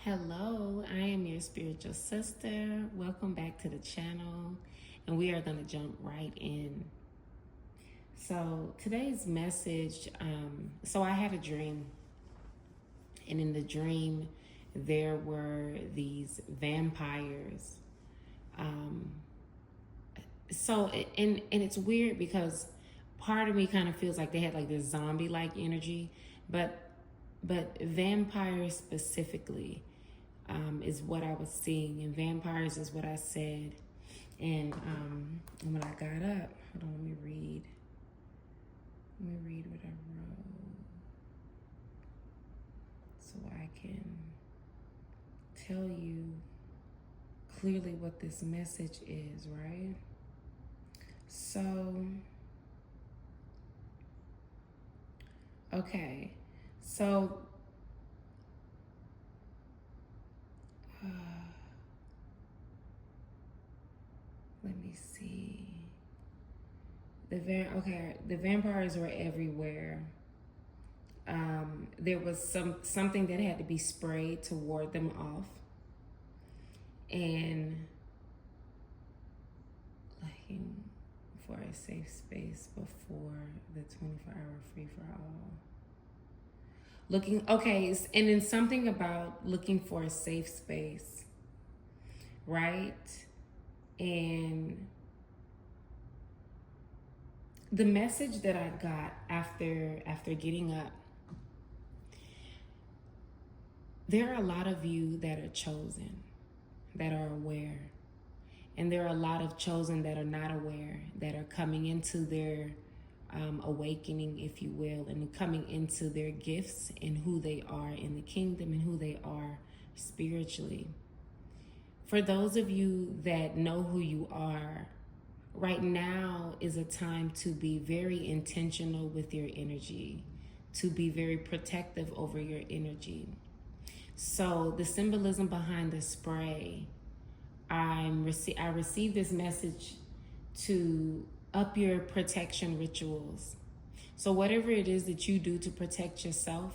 Hello, I am your spiritual sister. Welcome back to the channel, and we are going to jump right in. So today's message, I had a dream, and in the dream there were these vampires. And it's weird because part of me kind of feels like they had like this zombie-like energy, but vampires specifically is what I was seeing, and vampires is what I said. And when I got up, hold on, let me read what I wrote so I can tell you clearly what this message is, right? So, okay, so let me see. The vampires were everywhere. There was something that had to be sprayed to ward them off, and like for a safe space before the 24-hour free for all. And then something about looking for a safe space, right? And the message that I got after getting up, there are a lot of you that are chosen, that are aware. And there are a lot of chosen that are not aware, that are coming into their awakening, if you will, and coming into their gifts and who they are in the kingdom and who they are spiritually. For those of you that know who you are, right now is a time to be very intentional with your energy, to be very protective over your energy. So the symbolism behind the spray, I received this message to up your protection rituals. So whatever it is that you do to protect yourself,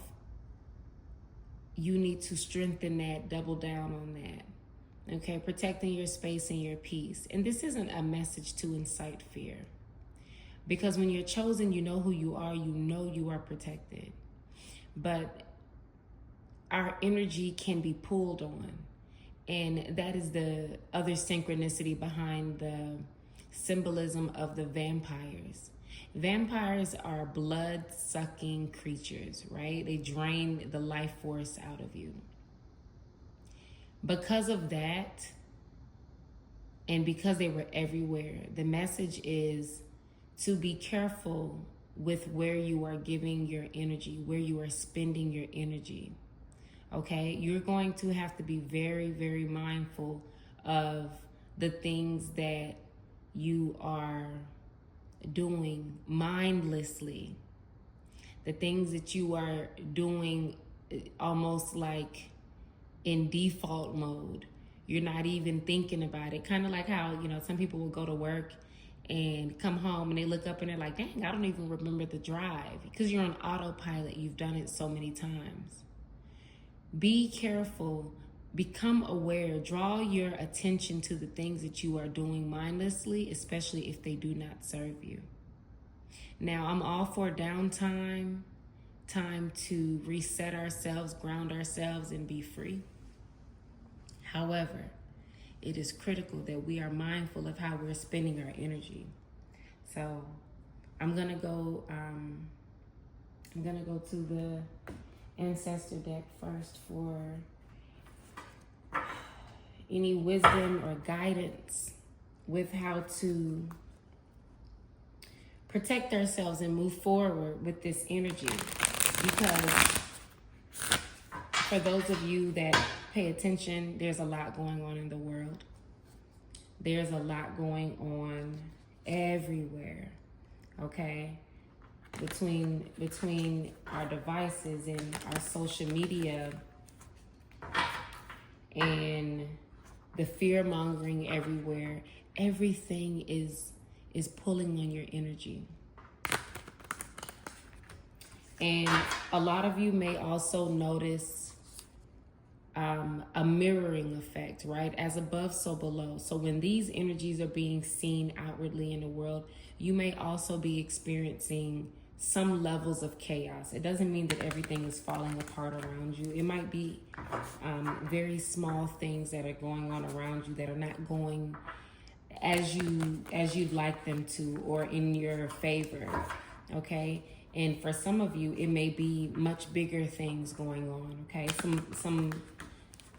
you need to strengthen that, double down on that. Okay, protecting your space and your peace. And this isn't a message to incite fear. Because when you're chosen, you know who you are, you are protected. But our energy can be pulled on. And that is the other synchronicity behind the symbolism of the vampires. Vampires are blood-sucking creatures, right? They drain the life force out of you. Because of that, and because they were everywhere, the message is to be careful with where you are giving your energy, where you are spending your energy. Okay, you're going to have to be very, very mindful of the things that you are doing mindlessly, the things that you are doing almost like in default mode. You're not even thinking about it. Kind of like how, some people will go to work and come home and they look up and they're like, dang, I don't even remember the drive, because you're on autopilot. You've done it so many times. Be careful, become aware, draw your attention to the things that you are doing mindlessly, especially if they do not serve you. Now, I'm all for downtime, time to reset ourselves, ground ourselves, and be free. However, it is critical that we are mindful of how we're spending our energy. So I'm gonna go to the ancestor deck first for any wisdom or guidance with how to protect ourselves and move forward with this energy. Because for those of you that pay attention, there's a lot going on in the world. There's a lot going on everywhere, okay? Between our devices and our social media and the fear mongering everywhere, everything is pulling on your energy. And a lot of you may also notice a mirroring effect, right? As above, so below. So when these energies are being seen outwardly in the world, you may also be experiencing some levels of chaos. It doesn't mean that everything is falling apart around you. It might be very small things that are going on around you that are not going as you'd like them to, or in your favor. Okay. And for some of you, it may be much bigger things going on. Okay.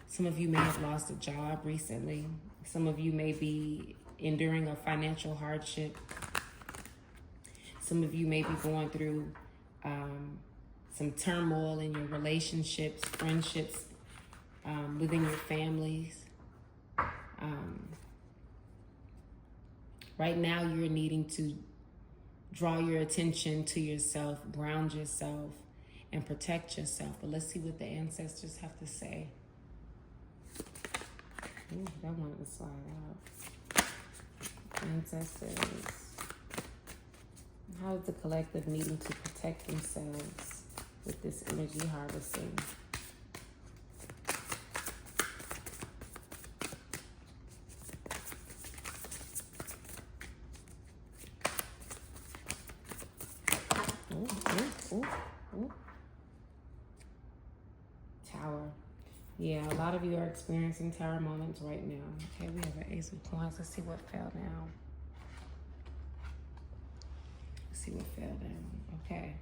Some of you may have lost a job recently. Some of you may be enduring a financial hardship. Some of you may be going through some turmoil in your relationships, friendships, within your families. Right now, you're needing to draw your attention to yourself, ground yourself, and protect yourself. But let's see what the ancestors have to say. Ooh, that wanted to slide out. Ancestors. How is the collective needing to protect themselves with this energy harvesting? Ooh. Tower. Yeah, a lot of you are experiencing tower moments right now. Okay, we have an Ace of Coins. Let's see what fell down. Let's see what fell down. Okay.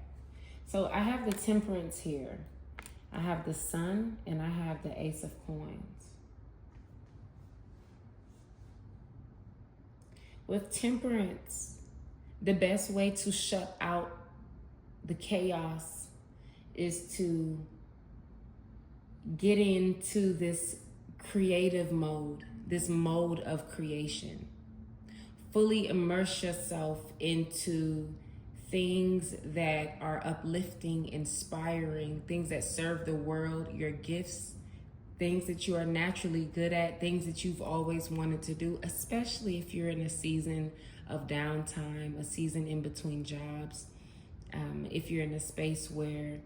So I have the Temperance here. I have the Sun and I have the Ace of Coins. With Temperance, the best way to shut out the chaos is to get into this creative mode, this mode of creation. Fully immerse yourself into things that are uplifting, inspiring, things that serve the world, your gifts, things that you are naturally good at, things that you've always wanted to do, especially if you're in a season of downtime, a season in between jobs. If you're in a space where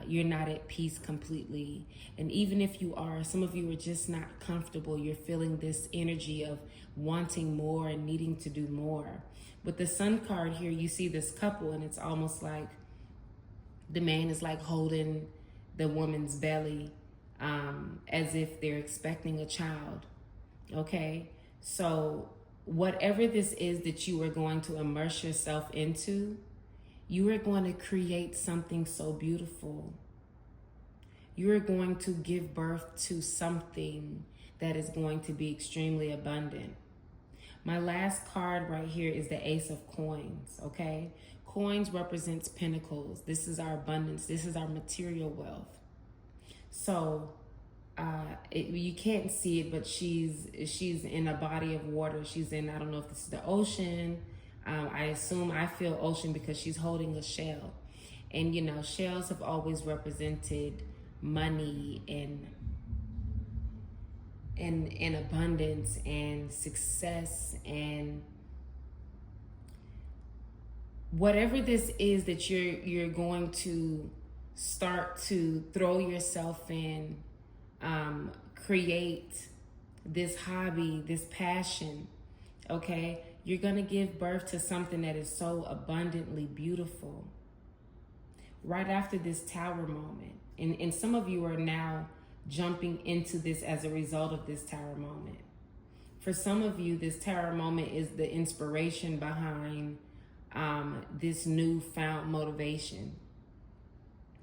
you're not at peace completely. And even if you are, some of you are just not comfortable. You're feeling this energy of wanting more and needing to do more. With the Sun card here, you see this couple and it's almost like the man is like holding the woman's belly as if they're expecting a child. Okay? So whatever this is that you are going to immerse yourself into, you are going to create something so beautiful. You are going to give birth to something that is going to be extremely abundant. My last card right here is the Ace of Coins, okay? Coins represents pentacles. This is our abundance. This is our material wealth. So you can't see it, but she's in a body of water. She's in, I don't know if this is the ocean. I feel ocean because she's holding a shell. And, you know, shells have always represented money and abundance and success, and whatever this is that you're going to start to throw yourself in, create this hobby, this passion, okay? You're going to give birth to something that is so abundantly beautiful right after this tower moment. And some of you are now jumping into this as a result of this tower moment. For some of you, this tower moment is the inspiration behind this newfound motivation.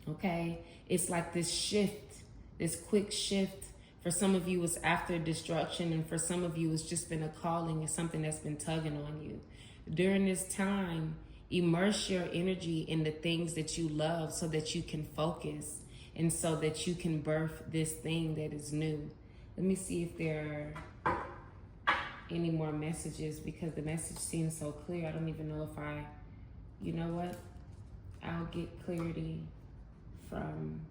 Okay? It's like this shift, this quick shift. For some of you, it's after destruction, and for some of you, it's just been a calling. It's something that's been tugging on you. During this time, immerse your energy in the things that you love so that you can focus and so that you can birth this thing that is new. Let me see if there are any more messages, because the message seems so clear. I don't even know if you know what? I'll get clarity from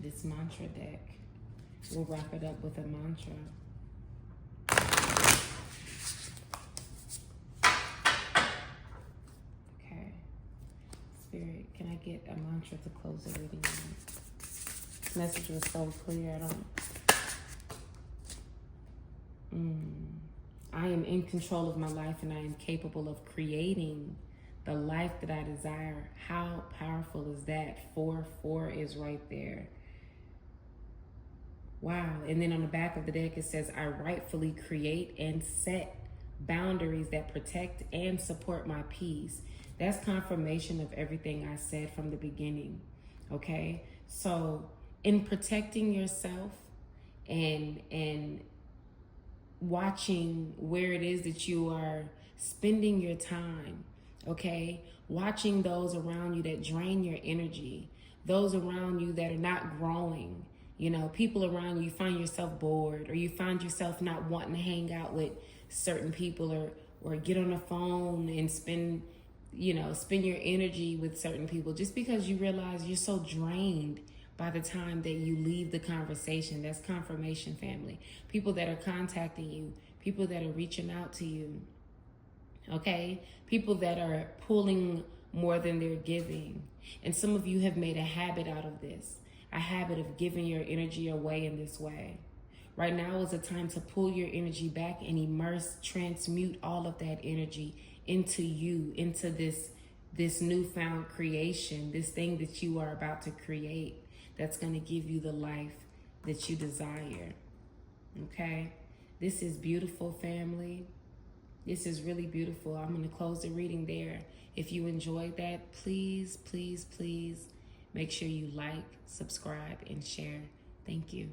this mantra deck. We'll wrap it up with a mantra. Okay. Spirit, can I get a mantra to close the reading on? message was so clear. I am in control of my life, and I am capable of creating the life that I desire. How powerful is that? 4 is right there. Wow. And then on the back of the deck, it says, I rightfully create and set boundaries that protect and support my peace. That's confirmation of everything I said from the beginning. Okay? So in protecting yourself and watching where it is that you are spending your time, okay? Watching those around you that drain your energy, those around you that are not growing, you know, people around you find yourself bored, or you find yourself not wanting to hang out with certain people, or get on the phone and spend your energy with certain people just because you realize you're so drained by the time that you leave the conversation. That's confirmation, family. People that are contacting you, people that are reaching out to you, okay? People that are pulling more than they're giving. And some of you have made a habit out of this, a habit of giving your energy away in this way. Right now is a time to pull your energy back and immerse, transmute all of that energy into you, into this newfound creation, this thing that you are about to create that's going to give you the life that you desire. Okay? This is beautiful, family. This is really beautiful. I'm going to close the reading there. If you enjoyed that, please, please, please make sure you like, subscribe, and share. Thank you.